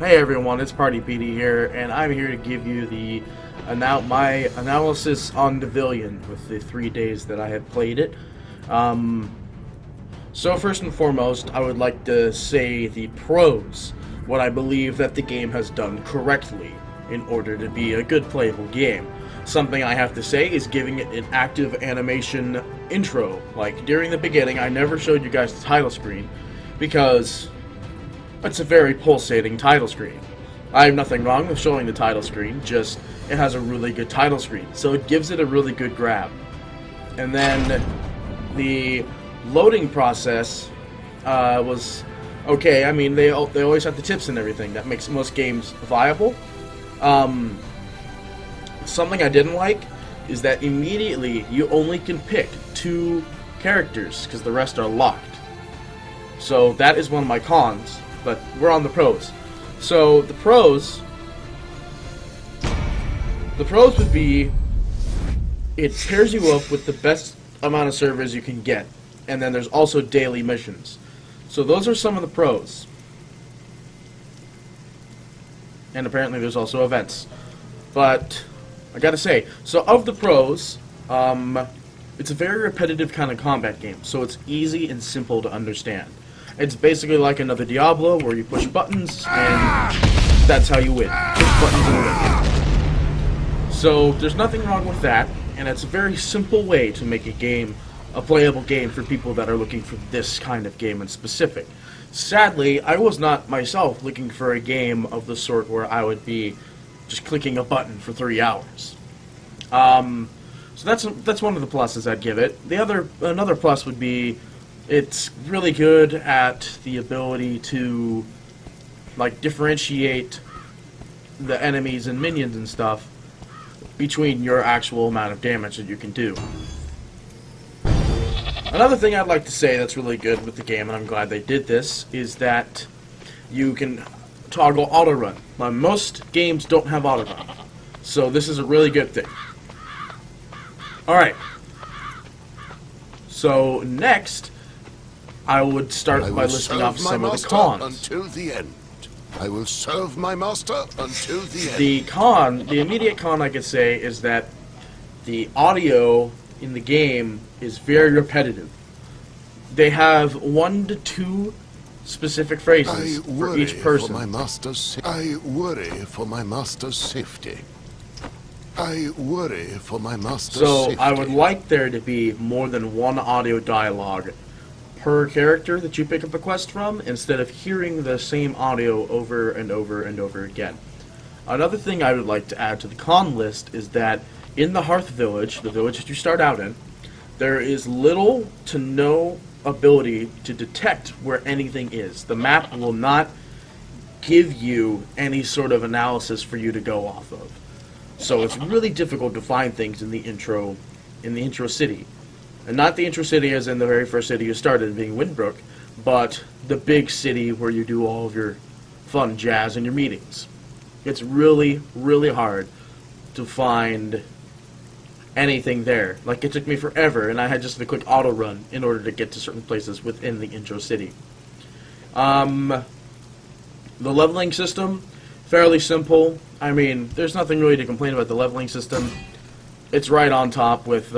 Hey everyone, it's Party PD here, and I'm here to give you my analysis on Devilion with the 3 days that I have played it. Um, so first and foremost, I would like to say the pros, what I believe that the game has done correctly in order to be a good playable game. Something I have to say is giving it an active animation intro. Like during the beginning, I never showed you guys the title screen because it's a very pulsating title screen. I have nothing wrong with showing the title screen, just it has a really good title screen, so it gives it a really good grab. And then the loading process was okay. I mean, they always have the tips and everything that makes most games viable. Something I didn't like is that immediately you only can pick 2 characters because the rest are locked. So that is one of my cons. But we're on the pros. So the pros would be it pairs you up with the best amount of servers you can get, and then there's also daily missions. So those are some of the pros. And apparently there's also events. But I gotta say, so of the pros, it's a very repetitive kind of combat game, so it's easy and simple to understand. It's basically like another Diablo where you push buttons and that's how you win. Push buttons and win. So there's nothing wrong with that, and it's a very simple way to make a playable game for people that are looking for this kind of game in specific. Sadly, I was not myself looking for a game of the sort where I would be just clicking a button for 3 hours. So that's one of the pluses I'd give it. Another plus would be it's really good at the ability to like differentiate the enemies and minions and stuff between your actual amount of damage that you can do. Another thing I'd like to say that's really good with the game, and I'm glad they did this, is that you can toggle auto run. Now, most games don't have auto run, so this is a really good thing. Alright, so next I would start by listing off some of the cons. Until the end. I will serve my master until the end. The immediate con I could say is that the audio in the game is very repetitive. They have 1 to 2 specific phrases for each person. I worry for my master's safety. I worry for my master's safety. So I would like there to be more than 1 audio dialogue per character that you pick up a quest from, instead of hearing the same audio over and over and over again. Another thing I would like to add to the con list is that in the Hearth Village, the village that you start out in, there is little to no ability to detect where anything is. The map will not give you any sort of analysis for you to go off of. So it's really difficult to find things in the intro city. And not the intro city as in the very first city you started, being Windbrook, but the big city where you do all of your fun jazz and your meetings. It's really, really hard to find anything there. Like, it took me forever, and I had just to click auto run in order to get to certain places within the intro city. The leveling system, fairly simple. I mean, there's nothing really to complain about the leveling system. It's right on top with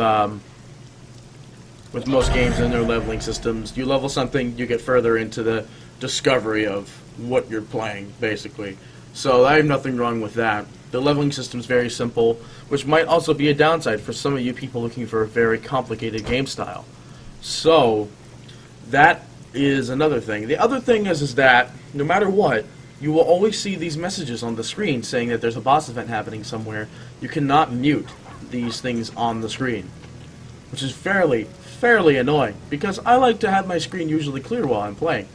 most games and their leveling systems. You level something, you get further into the discovery of what you're playing, basically. So I have nothing wrong with that. The leveling system is very simple, which might also be a downside for some of you people looking for a very complicated game style. So that is another thing. The other thing is that no matter what, you will always see these messages on the screen saying that there's a boss event happening somewhere. You cannot mute these things on the screen, which is fairly annoying, because I like to have my screen usually clear while I'm playing.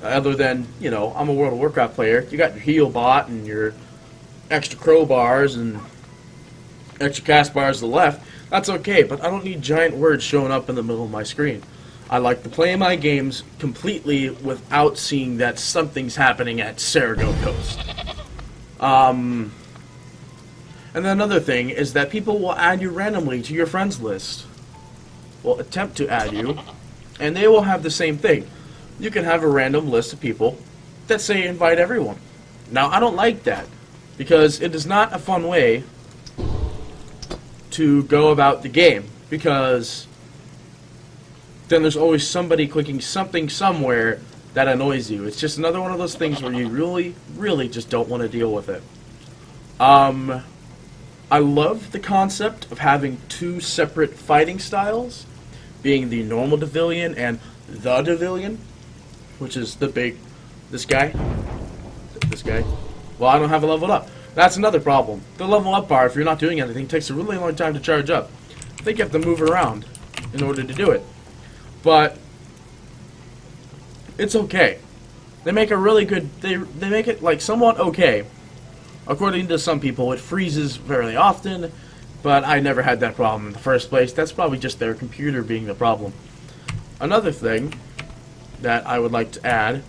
Other than, you know, I'm a World of Warcraft player. You got your heal bot and your extra crowbars and extra cast bars to the left. That's okay, but I don't need giant words showing up in the middle of my screen. I like to play my games completely without seeing that something's happening at Cerigo Coast. And then another thing is that people will add you randomly to your friends list. Will attempt to add you, and they will have the same thing. You can have a random list of people that say invite everyone. Now, I don't like that, because it is not a fun way to go about the game, because then there's always somebody clicking something somewhere that annoys you. It's just another one of those things where you really, really just don't want to deal with it. I love the concept of having two separate fighting styles, being the normal Devilion and the Devilion, which is this guy. Well, I don't have it leveled up. That's another problem. The level up bar, if you're not doing anything, takes a really long time to charge up. I think you have to move it around in order to do it. But it's okay. They make a really good, they make it like somewhat okay. According to some people, it freezes very often, but I never had that problem in the first place. That's probably just their computer being the problem. Another thing that I would like to add,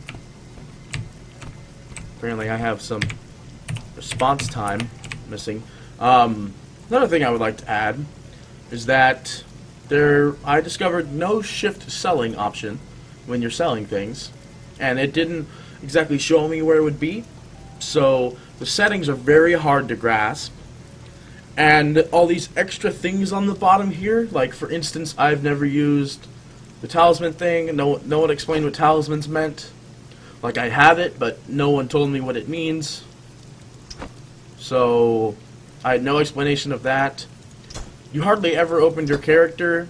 apparently I have some response time missing. Another thing I would like to add is that I discovered no shift selling option when you're selling things, and it didn't exactly show me where it would be. So the settings are very hard to grasp, and all these extra things on the bottom here, like for instance, I've never used the talisman thing. No one explained what talismans meant. Like, I have it, but no one told me what it means. So I had no explanation of that. You hardly ever opened your character.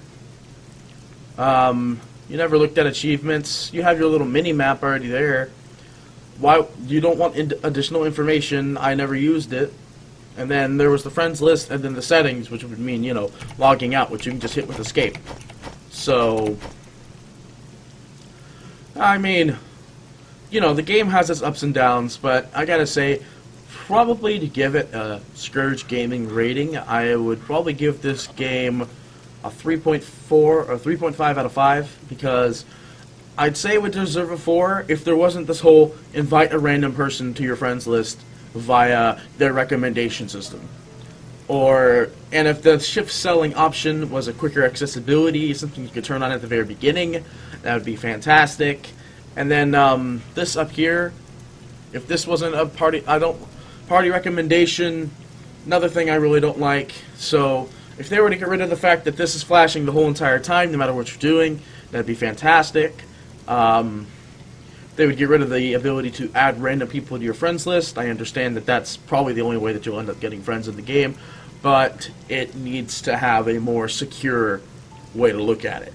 You never looked at achievements. You have your little mini map already there. Why you don't want additional information? I never used it. And then there was the friends list, and then the settings, which would mean, you know, logging out, which you can just hit with escape. So, I mean, you know, the game has its ups and downs, but I gotta say, probably to give it a Scourge Gaming rating, I would probably give this game a 3.4 or 3.5 out of 5, because I'd say it would deserve a 4 if there wasn't this whole invite a random person to your friends list via their recommendation system. And if the shift selling option was a quicker accessibility, something you could turn on at the very beginning, that would be fantastic. And then this up here, if this wasn't a party recommendation, another thing I really don't like. So if they were to get rid of the fact that this is flashing the whole entire time, no matter what you're doing, that'd be fantastic. They would get rid of the ability to add random people to your friends list. I understand that that's probably the only way that you'll end up getting friends in the game, but it needs to have a more secure way to look at it.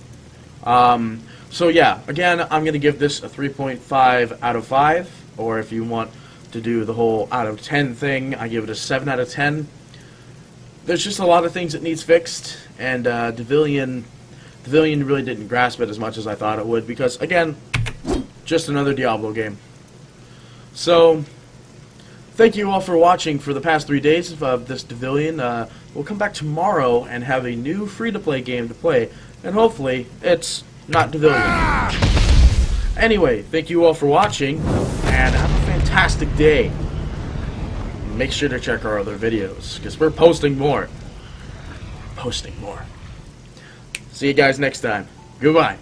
So yeah, again, I'm going to give this a 3.5 out of 5, or if you want to do the whole out of 10 thing, I give it a 7 out of 10. There's just a lot of things that needs fixed, and Devilion really didn't grasp it as much as I thought it would, because, again, just another Diablo game. So, thank you all for watching for the past 3 days of this Devilion. We'll come back tomorrow and have a new free-to-play game to play, and hopefully it's not Devilion. Anyway, thank you all for watching, and have a fantastic day. Make sure to check our other videos, because we're posting more. See you guys next time. Goodbye.